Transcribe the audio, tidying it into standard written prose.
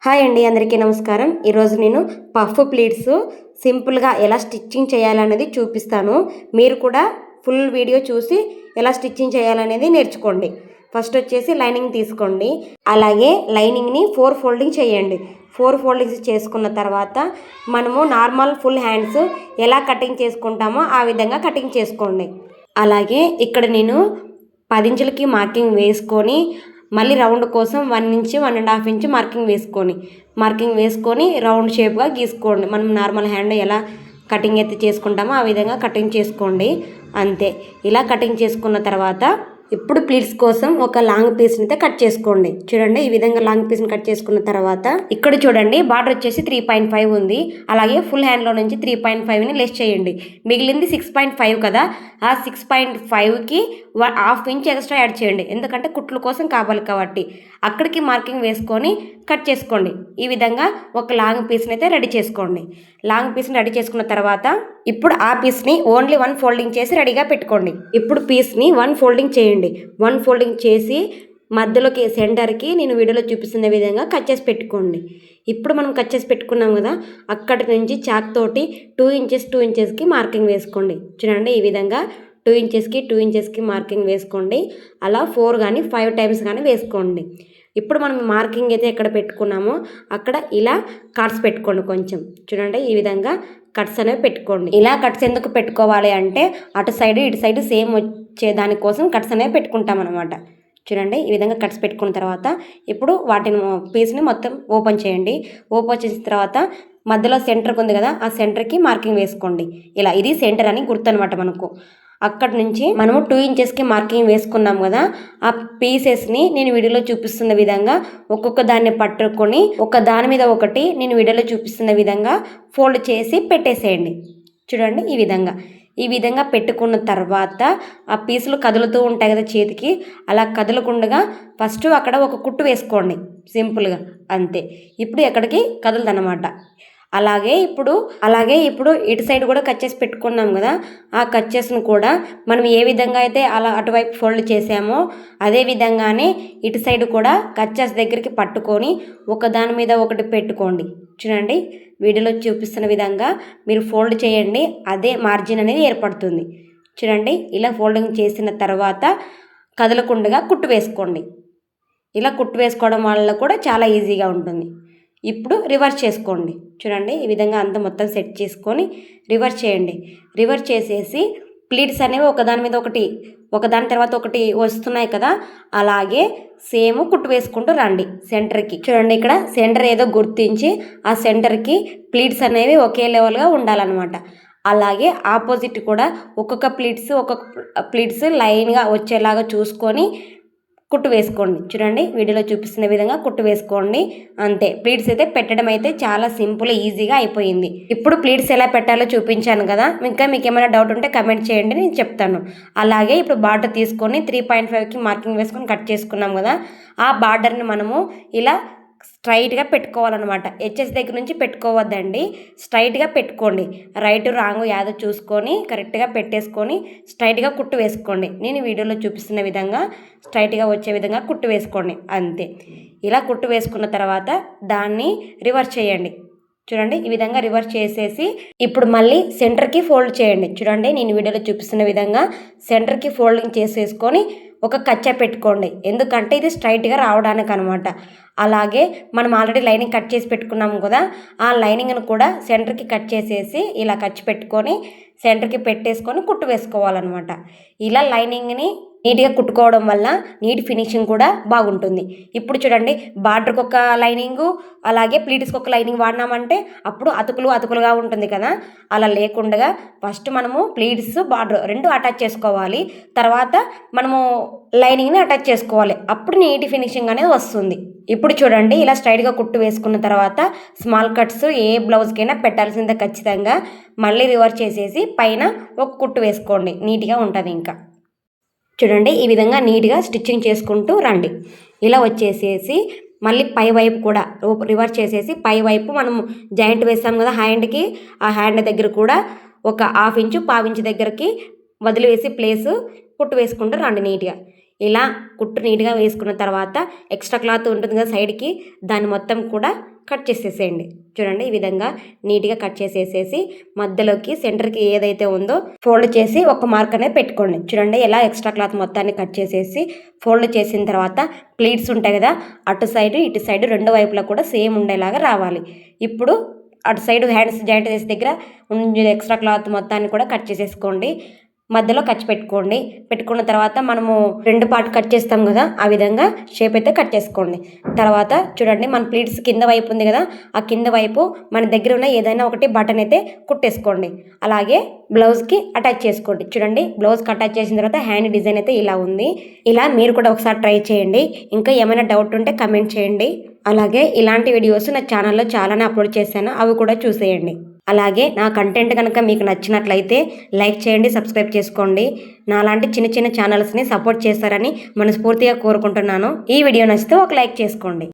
Hi అండి, అందరికీ నమస్కారం. ఈరోజు నేను పఫ్ ప్లీట్స్ సింపుల్గా ఎలా స్టిచ్చింగ్ చేయాలనేది చూపిస్తాను. మీరు కూడా ఫుల్ వీడియో చూసి ఎలా స్టిచ్చింగ్ చేయాలనేది నేర్చుకోండి. ఫస్ట్ వచ్చేసి లైనింగ్ తీసుకోండి. అలాగే లైనింగ్ని 4 ఫోల్డింగ్ చేయండి. 4 ఫోల్డింగ్స్ చేసుకున్న తర్వాత మనము నార్మల్ ఫుల్ హ్యాండ్స్ ఎలా కటింగ్ చేసుకుంటామో ఆ విధంగా కటింగ్ చేసుకోండి. అలాగే ఇక్కడ నేను 10 ఇంచులకి మార్కింగ్ వేసుకొని మళ్ళీ రౌండ్ కోసం 1 ఇంచు 1.5 ఇంచు మార్కింగ్ వేసుకొని రౌండ్ షేప్గా గీసుకోండి. మనం నార్మల్ హ్యాండ్ ఎలా కటింగ్ అయితే చేసుకుంటామో ఆ విధంగా కటింగ్ చేసుకోండి. అంతే. ఇలా కటింగ్ చేసుకున్న తర్వాత ఇప్పుడు ప్లీట్స్ కోసం ఒక లాంగ్ పీస్ని అయితే కట్ చేసుకోండి. చూడండి, ఈ విధంగా లాంగ్ పీస్ని కట్ చేసుకున్న తర్వాత ఇక్కడ చూడండి బార్డర్ వచ్చేసి 3.5 ఉంది. అలాగే ఫుల్ హ్యాండ్లో నుంచి 3.5ని లెస్ చేయండి. మిగిలింది 6.5 కదా, ఆ 6.5కి 1/2 ఇంచ్ ఎక్స్ట్రా యాడ్ చేయండి. ఎందుకంటే కుట్లు కోసం కావాలి కాబట్టి అక్కడికి మార్కింగ్ వేసుకొని కట్ చేసుకోండి. ఈ విధంగా ఒక లాంగ్ పీస్ని అయితే రెడీ చేసుకోండి. లాంగ్ పీస్ని రెడీ చేసుకున్న తర్వాత ఇప్పుడు ఆ పీస్ని ఓన్లీ 1 ఫోల్డింగ్ చేసి రెడీగా పెట్టుకోండి. ఇప్పుడు పీస్ని 1 ఫోల్డింగ్ చేయండి. 1 ఫోల్డింగ్ చేసి మధ్యలోకి సెంటర్కి నేను వీడియోలో చూపిస్తున్న విధంగా కట్ చేసి పెట్టుకోండి. ఇప్పుడు మనం కట్ చేసి పెట్టుకున్నాం కదా, అక్కడి నుంచి చాక్ తోటి 2 ఇంచెస్కి మార్కింగ్ వేసుకోండి. చూడండి, ఈ విధంగా 2 ఇంచెస్కి మార్కింగ్ వేసుకోండి. అలా 4 కానీ 5 టైమ్స్ కానీ వేసుకోండి. ఇప్పుడు మనం మార్కింగ్ అయితే ఎక్కడ పెట్టుకున్నామో అక్కడ ఇలా కట్స్ పెట్టుకోండి. కొంచెం చూడండి, ఈ విధంగా కట్స్ అనేవి పెట్టుకోండి. ఇలా కట్స్ ఎందుకు పెట్టుకోవాలి అంటే అటు సైడ్ ఇటు సైడ్ సేమ్ వచ్చే దానికోసం కట్స్ అనేవి పెట్టుకుంటాం అనమాట. చూడండి, ఈ విధంగా కట్స్ పెట్టుకున్న తర్వాత ఇప్పుడు వాటిని పీస్ని మొత్తం ఓపెన్ చేయండి. ఓపెన్ చేసిన తర్వాత మధ్యలో సెంటర్కి ఉంది కదా, ఆ సెంటర్కి మార్కింగ్ వేసుకోండి. ఇలా ఇది సెంటర్ అని గుర్తు అనమాట మనకు. అక్కడి నుంచి మనము 2 ఇంచెస్కి మార్కింగ్ వేసుకున్నాం కదా, ఆ పీసెస్ని నేను వీడియోలో చూపిస్తున్న విధంగా ఒక్కొక్క దాన్ని పట్టుకొని ఒక దాని మీద ఒకటి నేను వీడియోలో చూపిస్తున్న విధంగా ఫోల్డ్ చేసి పెట్టేసేయండి. చూడండి, ఈ విధంగా పెట్టుకున్న తర్వాత ఆ పీసులు కదులుతూ ఉంటాయి కదా చేతికి, అలా కదలకుండా ఫస్ట్ అక్కడ ఒక కుట్టు వేసుకోండి సింపుల్గా. అంతే. ఇప్పుడు ఎక్కడికి కదలదన్నమాట. అలాగే ఇప్పుడు ఇటు సైడ్ కూడా కట్ చేసి పెట్టుకున్నాం కదా, ఆ కట్ చేసిన కూడా మనం ఏ విధంగా అయితే అలా అటువైపు ఫోల్డ్ చేసామో అదే విధంగానే ఇటు సైడ్ కూడా కట్ చేసి దగ్గరికి పట్టుకొని ఒక దాని మీద ఒకటి పెట్టుకోండి. చూడండి, వీడియోలో చూపిస్తున్న విధంగా మీరు ఫోల్డ్ చేయండి. అదే మార్జిన్ అనేది ఏర్పడుతుంది. చూడండి, ఇలా ఫోల్డింగ్ చేసిన తర్వాత కదలకుండా కుట్టు వేసుకోండి. ఇలా కుట్టు వేసుకోవడం వల్ల కూడా చాలా ఈజీగా ఉంటుంది. ఇప్పుడు రివర్స్ చేసుకోండి. చూడండి, ఈ విధంగా అంతా మొత్తం సెట్ చేసుకొని రివర్స్ చేయండి. రివర్స్ చేసేసి ప్లీట్స్ అనేవి ఒకదాని మీద ఒకదాని తర్వాత ఒకటి వస్తున్నాయి కదా, అలాగే సేమ్ కుట్టు వేసుకుంటూ రండి సెంటర్కి. చూడండి, ఇక్కడ సెంటర్ ఏదో గుర్తించి ఆ సెంటర్కి ప్లీట్స్ అనేవి ఒకే లెవెల్గా ఉండాలన్నమాట. అలాగే ఆపోజిట్ కూడా ఒక్కొక్క ప్లీట్స్ లైన్గా వచ్చేలాగా చూసుకొని కుట్టు వేసుకోండి. చూడండి, వీడియోలో చూపిస్తున్న విధంగా కుట్టు వేసుకోండి. అంతే. ప్లీట్స్ అయితే పెట్టడం అయితే చాలా సింపుల్, ఈజీగా అయిపోయింది. ఇప్పుడు ప్లీట్స్ ఎలా పెట్టాలో చూపించాను కదా, ఇంకా మీకు ఏమైనా డౌట్ ఉంటే కమెంట్ చేయండి, నేను చెప్తాను. అలాగే ఇప్పుడు బార్డర్ తీసుకొని 3.5కి మార్కింగ్ వేసుకొని కట్ చేసుకున్నాం కదా, ఆ బార్డర్ని మనము ఇలా స్ట్రైట్గా పెట్టుకోవాలన్నమాట. హెచ్ఎస్ దగ్గర నుంచి పెట్టుకోవద్దండి, స్ట్రైట్గా పెట్టుకోండి. రైట్ రాంగ్ యాదో చూసుకొని కరెక్ట్గా పెట్టేసుకొని స్ట్రైట్గా కుట్టు వేసుకోండి. నేను వీడియోలో చూపిస్తున్న విధంగా స్ట్రైట్గా వచ్చే విధంగా కుట్టు వేసుకోండి. అంతే. ఇలా కుట్టు వేసుకున్న తర్వాత దాన్ని రివర్స్ చేయండి. చూడండి, ఈ విధంగా రివర్స్ చేసేసి ఇప్పుడు మళ్ళీ సెంటర్కి ఫోల్డ్ చేయండి. చూడండి, నేను వీడియోలో చూపిస్తున్న విధంగా సెంటర్కి ఫోల్డింగ్ చేసేసుకొని ఒక కచ్చా పెట్టుకోండి. ఎందుకంటే ఇది స్ట్రైట్గా రావడానికి అనమాట. అలాగే మనం ఆల్రెడీ లైనింగ్ కట్ చేసి పెట్టుకున్నాము కదా, ఆ లైనింగ్ను కూడా సెంటర్కి కట్ చేసేసి ఇలా ఖర్చు పెట్టుకొని సెంటర్కి పెట్టేసుకొని కుట్టు వేసుకోవాలన్నమాట. ఇలా లైనింగ్ని నీట్గా కుట్టుకోవడం వల్ల నీట్ ఫినిషింగ్ కూడా బాగుంటుంది. ఇప్పుడు చూడండి, బార్డర్కి ఒక లైనింగు అలాగే ప్లీట్స్కి ఒక లైనింగ్ వాడినామంటే అప్పుడు అతుకులుగా ఉంటుంది కదా, అలా లేకుండా ఫస్ట్ మనము ప్లీట్స్ బార్డర్ 2 అటాచ్ చేసుకోవాలి. తర్వాత మనము లైనింగ్ని అటాచ్ చేసుకోవాలి. అప్పుడు నీట్ ఫినిషింగ్ అనేది వస్తుంది. ఇప్పుడు చూడండి, ఇలా స్ట్రైట్గా కుట్టు వేసుకున్న తర్వాత స్మాల్ కట్స్ ఏ బ్లౌజ్కైనా పెట్టాల్సిందే ఖచ్చితంగా. మళ్ళీ రివర్స్ చేసేసి పైన ఒక కుట్టు వేసుకోండి, నీట్గా ఉంటుంది. ఇంకా చూడండి, ఈ విధంగా నీట్గా స్టిచ్చింగ్ చేసుకుంటూ రండి. ఇలా వచ్చేసేసి మళ్ళీ పై వైపు కూడా రివర్స్ చేసేసి పై వైపు మనం జాయింట్ వేస్తాం కదా హ్యాండ్కి, ఆ హ్యాండ్ దగ్గర కూడా ఒక 1/2 ఇంచు 1/4 ఇంచు దగ్గరికి వదిలివేసి ప్లేస్ కుట్టు వేసుకుంటూ రండి నీట్గా. ఇలా కుట్టు నీట్గా వేసుకున్న తర్వాత ఎక్స్ట్రా క్లాత్ ఉంటుంది కదా సైడ్కి, దాన్ని మొత్తం కూడా కట్ చేసేసేయండి. చూడండి ఈ విధంగా నీట్గా కట్ చేసేసేసి మధ్యలోకి సెంటర్కి ఏదైతే ఉందో ఫోల్డ్ చేసి ఒక మార్క్ అనేది పెట్టుకోండి. చూడండి ఎలా ఎక్స్ట్రా క్లాత్ మొత్తాన్ని కట్ చేసేసి ఫోల్డ్ చేసిన తర్వాత ప్లీట్స్ ఉంటాయి కదా, అటు సైడ్ ఇటు సైడ్ రెండు వైపులా కూడా సేమ్ ఉండేలాగా రావాలి. ఇప్పుడు అటు సైడ్ హ్యాండ్స్ జాయింట్ చేసే దగ్గర ఎక్స్ట్రా క్లాత్ మొత్తాన్ని కూడా కట్ చేసేసుకోండి. మధ్యలో ఖర్చు పెట్టుకున్న తర్వాత మనము రెండు పార్ట్ కట్ చేస్తాం కదా, ఆ విధంగా షేప్ అయితే కట్ చేసుకోండి. తర్వాత చూడండి మన ప్లీట్స్ కింద వైపు ఉంది కదా, ఆ కింద వైపు మన దగ్గర ఉన్న ఏదైనా ఒకటి బటన్ అయితే కుట్టేసుకోండి. అలాగే బ్లౌజ్కి అటాచ్ చేసుకోండి. చూడండి బ్లౌజ్కి అటాచ్ చేసిన తర్వాత హ్యాండ్ డిజైన్ అయితే ఇలా ఉంది. ఇలా మీరు కూడా ఒకసారి ట్రై చేయండి. ఇంకా ఏమైనా డౌట్ ఉంటే కమెంట్ చేయండి. అలాగే ఇలాంటి వీడియోస్ నా ఛానల్లో చాలానే అప్లోడ్ చేశాను, అవి కూడా చూసేయండి. అలాగే నా కంటెంట్ కనుక మీకు నచ్చినట్లయితే లైక్ చేయండి, సబ్స్క్రైబ్ చేసుకోండి. నాలాంటి చిన్న చిన్న ఛానల్స్ని సపోర్ట్ చేస్తారని మనస్ఫూర్తిగా కోరుకుంటున్నాను. ఈ వీడియో నచ్చితే ఒక లైక్ చేసుకోండి.